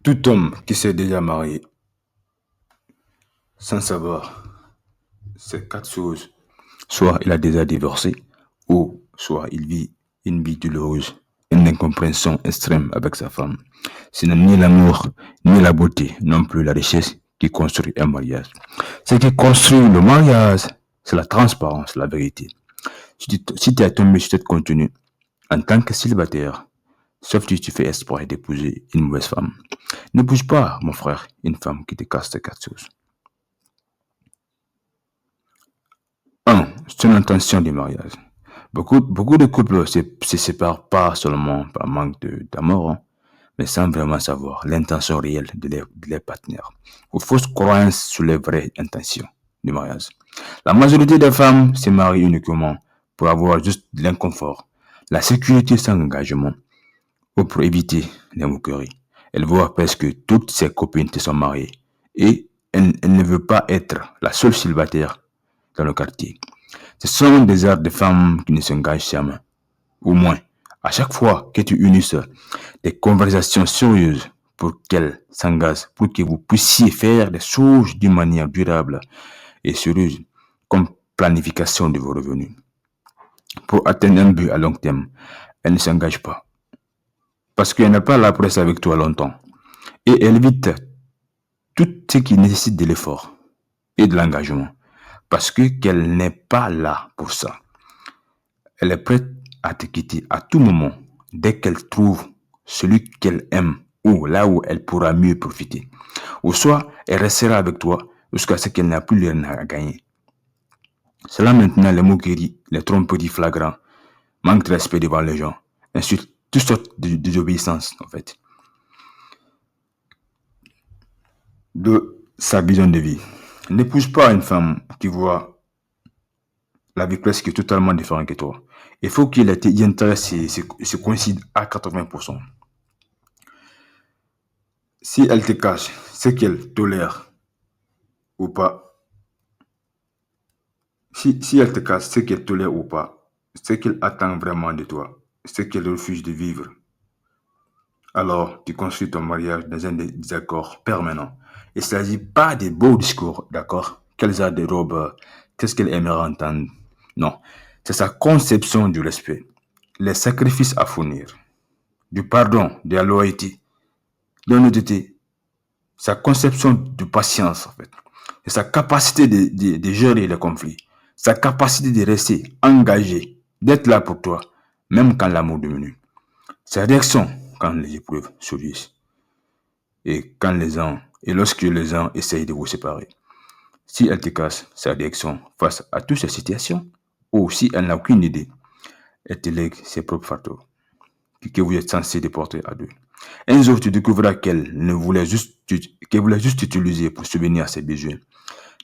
Tout homme qui s'est déjà marié sans savoir ces quatre choses, soit il a déjà divorcé, ou soit il vit une vie douloureuse, une incompréhension extrême avec sa femme. Ce n'est ni l'amour, ni la beauté, non plus la richesse qui construit un mariage. Ce qui construit le mariage, c'est la transparence, la vérité. Si tu es tombé sur cette contenu en tant que célibataire, sauf si tu fais espoir d'épouser une mauvaise femme, n'épouse pas, mon frère, une femme qui te casse ces quatre choses. 1. C'est une intention du mariage. Beaucoup de couples se séparent pas seulement par manque d'amour, hein, mais sans vraiment savoir l'intention réelle de leur partenaire. Ou fausses croyances sur les vraies intentions du mariage. La majorité des femmes se marient uniquement pour avoir juste l'inconfort, la sécurité sans engagement, ou pour éviter les moqueries. Elle voit presque toutes ses copines se sont mariées et elle ne veut pas être la seule célibataire dans le quartier. Ce sont des arts de femmes qui ne s'engagent jamais. Au moins, à chaque fois que tu unisses des conversations sérieuses pour qu'elles s'engagent, pour que vous puissiez faire des choses d'une manière durable et sérieuse, comme planification de vos revenus. Pour atteindre un but à long terme, elle ne s'engage pas. Parce qu'elle n'est pas là pour rester avec toi longtemps. Et elle évite tout ce qui nécessite de l'effort et de l'engagement. Parce qu'elle n'est pas là pour ça. Elle est prête à te quitter à tout moment dès qu'elle trouve celui qu'elle aime ou là où elle pourra mieux profiter. Ou soit elle restera avec toi jusqu'à ce qu'elle n'a plus rien à gagner. C'est là maintenant les moqueries, les tromperies flagrants, manque de respect devant les gens, ensuite toutes sortes de désobéissances en fait. De sa vision de vie. N'épouse pas une femme qui voit la vie presque totalement différente que toi. Il faut qu'il y intéresse se coïncide à 80%. Si elle te cache ce qu'elle tolère ou pas, si elle te cache ce qu'elle tolère ou pas, ce qu'elle attend vraiment de toi, ce qu'elle refuse de vivre, alors tu construis ton mariage dans un désaccord permanent. Il ne s'agit pas de beaux discours, d'accord? Quelles a des robes, qu'est-ce qu'elle aimerait entendre? Non, c'est sa conception du respect, les sacrifices à fournir, du pardon, de la loyauté, de l'honnêteté, sa conception de patience en fait, et sa capacité de gérer les conflits, sa capacité de rester engagé, d'être là pour toi, même quand l'amour diminue, sa réaction quand les épreuves surgissent et lorsque les gens essayent de vous séparer. Si elle te casse sa réaction face à toutes ces situations, ou si elle n'a aucune idée, elle te lègue ses propres facteurs que vous êtes censé déporter à deux. Un jour, tu découvriras qu'elle voulait juste t'utiliser pour subvenir à ses besoins,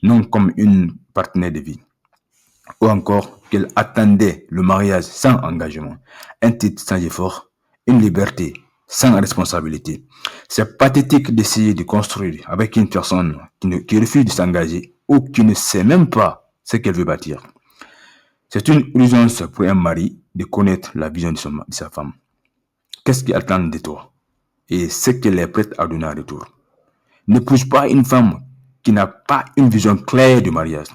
non comme une partenaire de vie. Ou encore qu'elle attendait le mariage sans engagement, un titre sans effort, une liberté sans responsabilité. C'est pathétique d'essayer de construire avec une personne qui refuse de s'engager ou qui ne sait même pas ce qu'elle veut bâtir. C'est une urgence pour un mari de connaître la vision de sa femme. Qu'est-ce qu'elle attend de toi et ce qu'elle est prête à donner en retour. N'épouse pas une femme qui n'a pas une vision claire du mariage.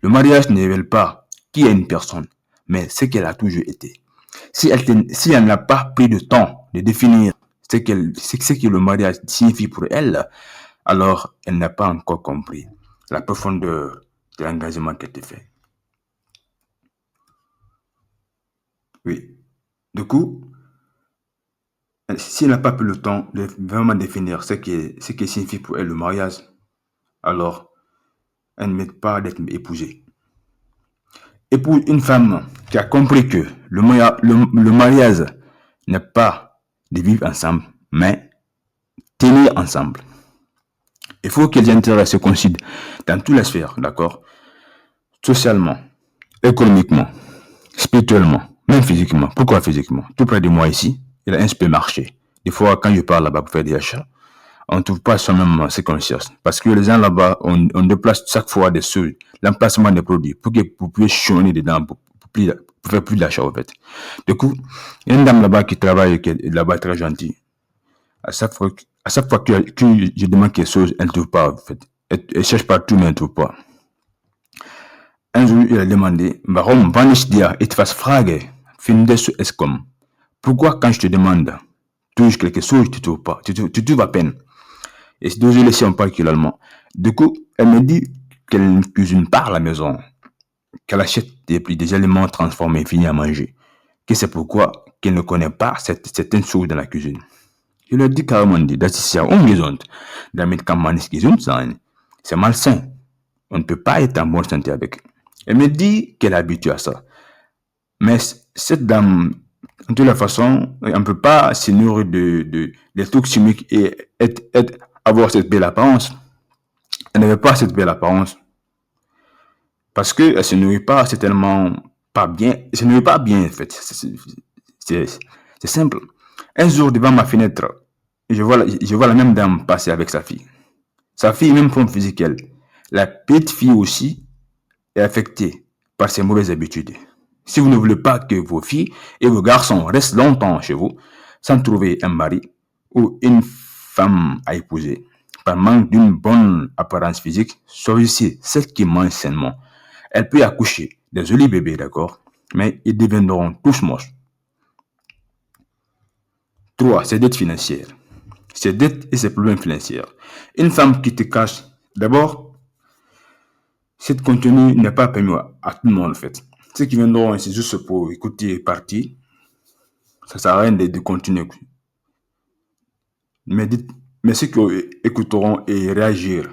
Le mariage ne révèle pas qui est une personne, mais ce qu'elle a toujours été. Si elle n'a pas pris le temps de définir ce que le mariage signifie pour elle, alors elle n'a pas encore compris la profondeur de l'engagement qu'elle te fait. Oui. Du coup, si elle n'a pas pris le temps de vraiment définir ce qui signifie pour elle le mariage, alors elle ne mérite pas d'être épousée. Épouse une femme qui a compris que le mariage n'est pas de vivre ensemble, mais tenir ensemble. Il faut que les intérêts se coïncident dans toutes les sphères, d'accord? Socialement, économiquement, spirituellement, même physiquement. Pourquoi physiquement? Tout près de moi ici, il y a un supermarché. Des fois, quand je pars là-bas pour faire des achats, on ne trouve pas soi-même ce qu'on cherche. Parce que les gens là-bas, on déplace chaque fois des seuils, l'emplacement des produits, pour que vous puissiez chôner dedans, pour faire plus d'achat, en fait. Du coup, il y a une dame là-bas qui travaille, qui est là-bas très gentille. À chaque fois que je demande quelque chose, elle ne trouve pas, en fait. Elle cherche partout, mais elle ne trouve pas. Un jour, il a demandé, warum, wann ich dir etwas frage, findest du es comme? Pourquoi, quand je te demande, toujours quelque chose, tu ne trouves pas, tu trouves à peine? Et c'est désolé si on parle que l'allemand. Du coup, elle me dit qu'elle ne cuisine pas à la maison, qu'elle achète des aliments transformés finis à manger, que c'est pourquoi qu'elle ne connaît pas certaines choses dans la cuisine. Je leur dis carrément, das ist ja ungesund. Damit kann man nicht gesund sein. C'est malsain. On ne peut pas être en bonne santé avec. Elle me dit qu'elle est habituée à ça. Mais cette dame, de toute façon, on ne peut pas se nourrir des trucs chimiques et avoir cette belle apparence. Elle n'avait pas cette belle apparence. Parce qu'elle ne se nourrit pas, c'est tellement pas bien. Elle se nourrit pas bien, en fait. C'est simple. Un jour, devant ma fenêtre, je vois la même dame passer avec sa fille. Sa fille est même forme physique qu'elle. La petite fille aussi est affectée par ses mauvaises habitudes. Si vous ne voulez pas que vos filles et vos garçons restent longtemps chez vous, sans trouver un mari ou une femme à épouser, par manque d'une bonne apparence physique, choisissez celle qui mange sainement. Elle peut accoucher des jolis bébés, d'accord, mais ils deviendront tous moches. 3. Ses dettes financières. Ses dettes et ses problèmes financiers. Une femme qui te cache, d'abord, cette contenu n'est pas permis à tout le monde, en fait. Ceux qui viendront, c'est juste pour écouter partie. Ça sert à rien de continuer. Mais ceux qui écouteront et réagir,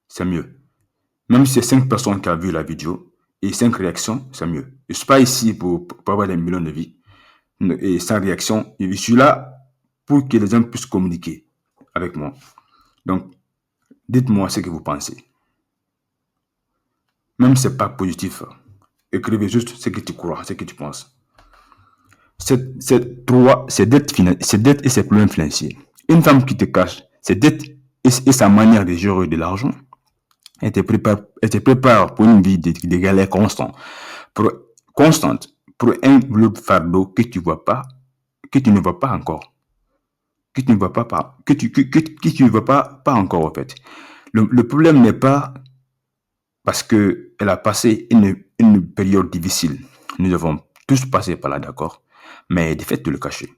c'est mieux. Même si c'est 5 personnes qui ont vu la vidéo et 5 réactions, c'est mieux. Je ne suis pas ici pour avoir des millions de vies et sans réaction. Je suis là pour que les gens puissent communiquer avec moi. Donc, dites-moi ce que vous pensez. Même si ce n'est pas positif, écrivez juste ce que tu crois, ce que tu penses. C'est 3, ses dettes et ses problèmes financiers. Une femme qui te cache ses dettes et sa manière de gérer de l'argent, elle te prépare pour une vie de galère constante, pour un lourd fardeau que tu vois pas, que tu ne vois pas encore, que tu ne vois pas, que tu ne vois pas encore en fait. Le problème n'est pas parce que elle a passé une période difficile. Nous avons tous passé par là, d'accord, mais de fait de le cacher.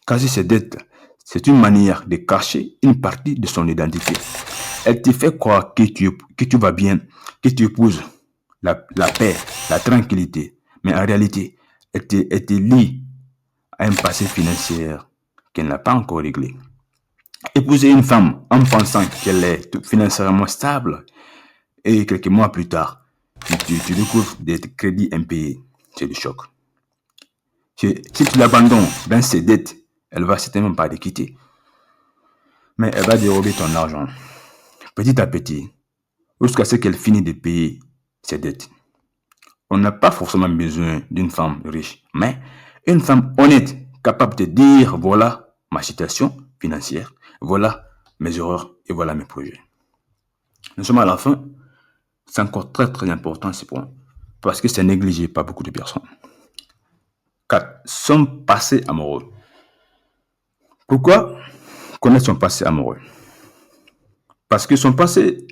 Cacher ses dettes, c'est une manière de cacher une partie de son identité. Elle te fait croire que tu vas bien, que tu épouses la paix, la tranquillité. Mais en réalité, elle te lie à un passé financier qu'elle n'a pas encore réglé. Épouser une femme en pensant qu'elle est financièrement stable et quelques mois plus tard, tu découvres des crédits impayés. C'est du choc. Si tu l'abandonnes dans ses dettes, elle va certainement pas te quitter. Mais elle va dérober ton argent. Petit à petit, jusqu'à ce qu'elle finisse de payer ses dettes. On n'a pas forcément besoin d'une femme riche, mais une femme honnête, capable de dire voilà ma situation financière, voilà mes erreurs et voilà mes projets. Nous sommes à la fin. C'est encore très très important ce point, parce que c'est négligé par beaucoup de personnes. 4. Son passé amoureux. Pourquoi connaître son passé amoureux? Parce que son passé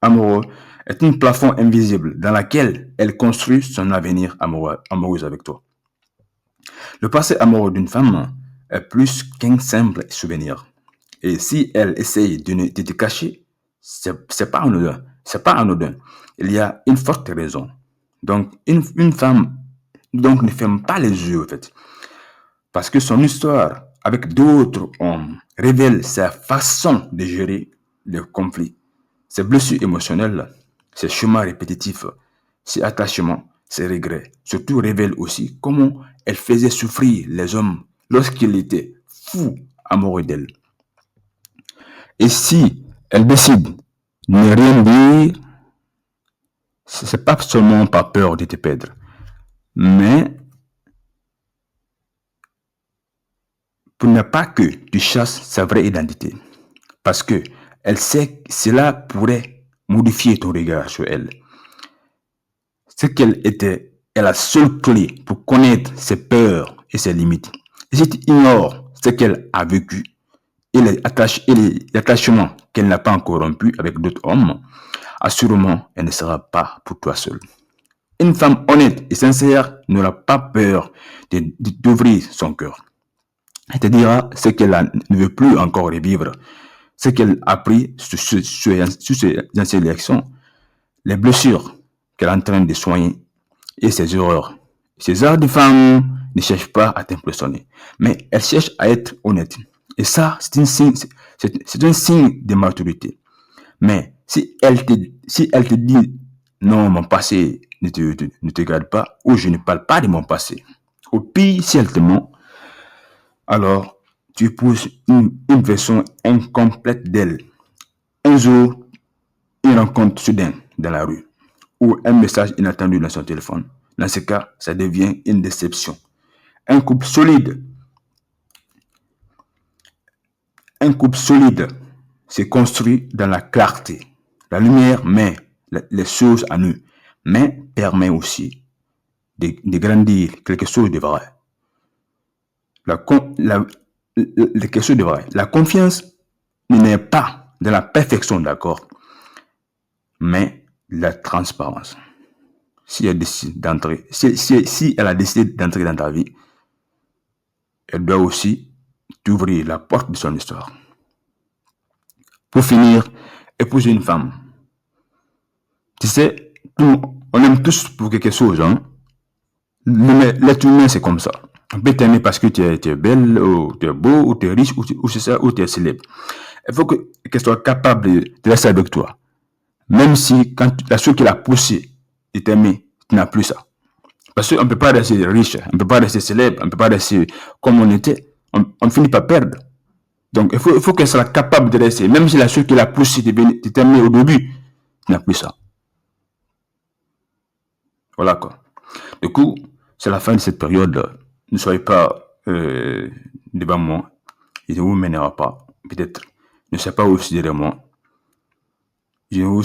amoureux est un plafond invisible dans lequel elle construit son avenir amoureuse avec toi. Le passé amoureux d'une femme est plus qu'un simple souvenir. Et si elle essaye de te cacher, c'est pas anodin. C'est pas anodin. Il y a une forte raison. Donc, une femme ne ferme pas les yeux, en fait. Parce que son histoire avec d'autres hommes révèle sa façon de gérer le conflit. Ses blessures émotionnelles, ses chemins répétitifs, ses attachements, ses regrets, surtout révèlent aussi comment elle faisait souffrir les hommes lorsqu'il était fou amoureux d'elle. Et si elle décide de ne rien dire, c'est pas seulement par peur de te perdre, mais pour ne pas que tu chasses sa vraie identité. Parce que elle sait que cela pourrait modifier ton regard sur elle. Ce qu'elle était est la seule clé pour connaître ses peurs et ses limites. Et si tu ignores ce qu'elle a vécu et les attachements qu'elle n'a pas encore rompus avec d'autres hommes, assurément, elle ne sera pas pour toi seule. Une femme honnête et sincère n'aura pas peur d'ouvrir son cœur. Elle te dira ce qu'elle ne veut plus encore revivre, ce qu'elle a appris sur ses anciennes élections, les blessures qu'elle est en train de soigner et ses erreurs. Ces erreurs de femme ne cherchent pas à t'impressionner, mais elles cherchent à être honnêtes. Et ça, c'est un signe de maturité. Mais si elle te dit non, mon passé ne te garde pas, ou je ne parle pas de mon passé, au pire, si elle te ment, alors tu épouses une version incomplète d'elle. Un jour, une rencontre soudaine dans la rue, ou un message inattendu dans son téléphone. Dans ce cas, ça devient une déception. Un couple solide se construit dans la clarté. La lumière met les choses à nu, mais permet aussi de grandir quelque chose de vrai. Quelque chose de vrai. La confiance n'est pas de la perfection, d'accord, mais la transparence. Si elle a décidé d'entrer dans ta vie, elle doit aussi t'ouvrir la porte de son histoire. Pour finir, épouser une femme. Tu sais, on aime tous pour quelque chose, hein. L'être humain, c'est comme ça. On peut t'aimer parce que tu es belle, ou tu es beau, ou tu es riche, ou c'est ça, ou tu es célèbre. Il faut qu'elle soit capable de rester avec toi. Même si, quand la chose qui l'a poussé de t'aimer, tu n'as plus ça. Parce qu'on ne peut pas rester riche, on ne peut pas rester célèbre, on ne peut pas rester comme on était. On finit par perdre. Donc, il faut qu'elle soit capable de rester. Même si la chose qui l'a poussé de t'aimer au début, tu n'as plus ça. Voilà quoi. Du coup, c'est la fin de cette période. Ne soyez pas devant moi. Il ne vous mènera pas. Peut-être. Ne soyez pas aussi derrière moi. Ne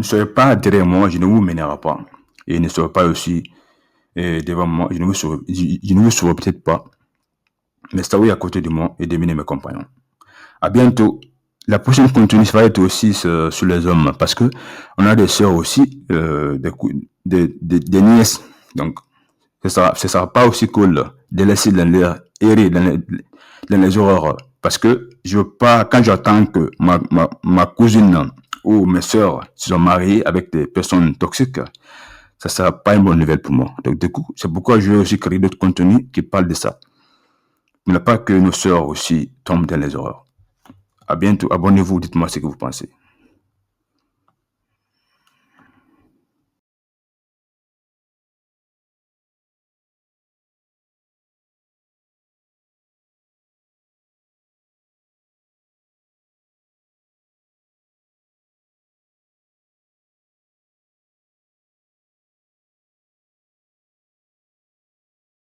soyez pas derrière moi, je ne vous mènerai pas. Et ne soyez pas aussi devant moi, je ne vous sauverai peut-être pas. Mais soyez à côté de moi et devenez mes compagnons. À bientôt. La prochaine continue va être aussi sur les hommes, parce que on a des sœurs aussi, des nièces. Donc, ça sera pas aussi cool de laisser errer dans les horreurs. Parce que je veux pas, quand j'entends que ma cousine ou mes sœurs se sont mariées avec des personnes toxiques, ça sera pas une bonne nouvelle pour moi. Donc, du coup, c'est pourquoi je vais aussi créer d'autres contenus qui parlent de ça. Mais pas que nos sœurs aussi tombent dans les horreurs. À bientôt. Abonnez-vous. Dites-moi ce que vous pensez.